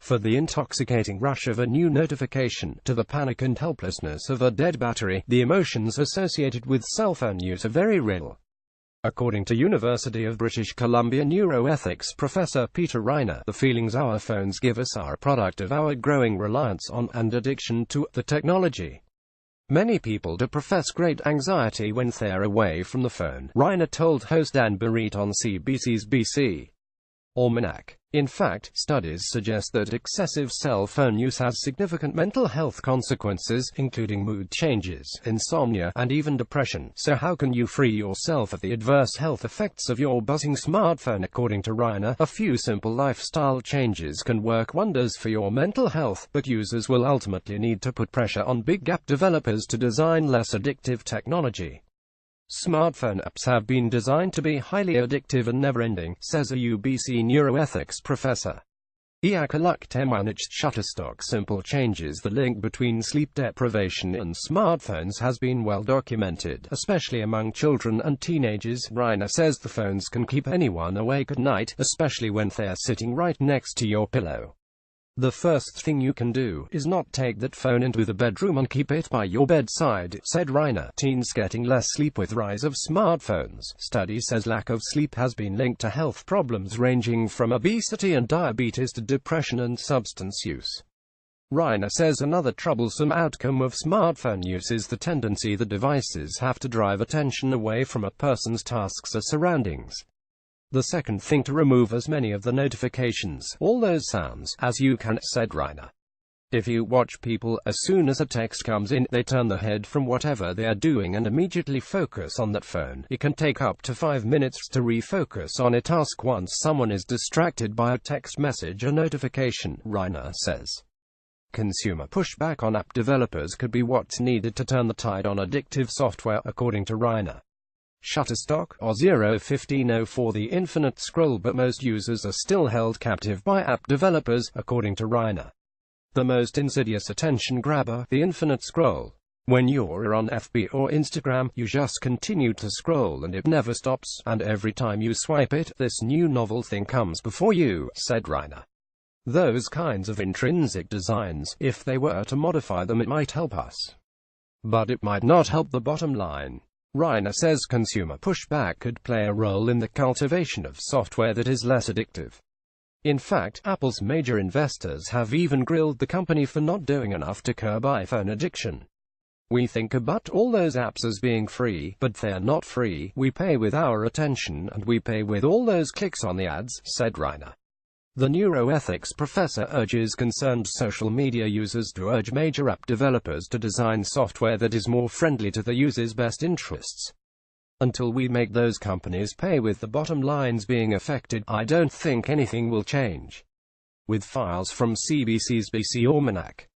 For the intoxicating rush of a new notification, to the panic and helplessness of a dead battery, the emotions associated with cell phone use are very real. According to University of British Columbia neuroethics professor Peter Reiner, the feelings our phones give us are a product of our growing reliance on and addiction to the technology. Many people do profess great anxiety when they're away from the phone, Reiner told host Dan Barrett on CBC's BC Almanac. In fact, studies suggest that excessive cell phone use has significant mental health consequences, including mood changes, insomnia, and even depression. So how can you free yourself of the adverse health effects of your buzzing smartphone? According to Reiner, a few simple lifestyle changes can work wonders for your mental health, but users will ultimately need to put pressure on big app developers to design less addictive technology. Smartphone apps have been designed to be highly addictive and never-ending, says a UBC neuroethics professor. Iakaluk managed Shutterstock simple changes. The link between sleep deprivation and smartphones has been well documented, especially among children and teenagers. Reiner says the phones can keep anyone awake at night, especially when they're sitting right next to your pillow. The first thing you can do is not take that phone into the bedroom and keep it by your bedside, said Reiner. Teens getting less sleep with rise of smartphones. Study says lack of sleep has been linked to health problems ranging from obesity and diabetes to depression and substance use. Reiner says another troublesome outcome of smartphone use is the tendency the devices have to drive attention away from a person's tasks or surroundings. The second thing to remove as many of the notifications, all those sounds, as you can, said Reiner. If you watch people, as soon as a text comes in, they turn their head from whatever they are doing and immediately focus on that phone. It can take up to 5 minutes to refocus on a task once someone is distracted by a text message or notification, Reiner says. Consumer pushback on app developers could be what's needed to turn the tide on addictive software, according to Reiner. Shutterstock, or 01504 the infinite scroll, but most users are still held captive by app developers, according to Reiner. The most insidious attention grabber, the infinite scroll. When you're on FB or Instagram, you just continue to scroll and it never stops, and every time you swipe it, this new novel thing comes before you, said Reiner. Those kinds of intrinsic designs, if they were to modify them, it might help us. But it might not help the bottom line. Reiner says consumer pushback could play a role in the cultivation of software that is less addictive. In fact, Apple's major investors have even grilled the company for not doing enough to curb iPhone addiction. We think about all those apps as being free, but they're not free. We pay with our attention, and we pay with all those clicks on the ads, said Reiner. The neuroethics professor urges concerned social media users to urge major app developers to design software that is more friendly to the user's best interests. Until we make those companies pay with the bottom lines being affected, I don't think anything will change. With files from CBC's BC Almanac.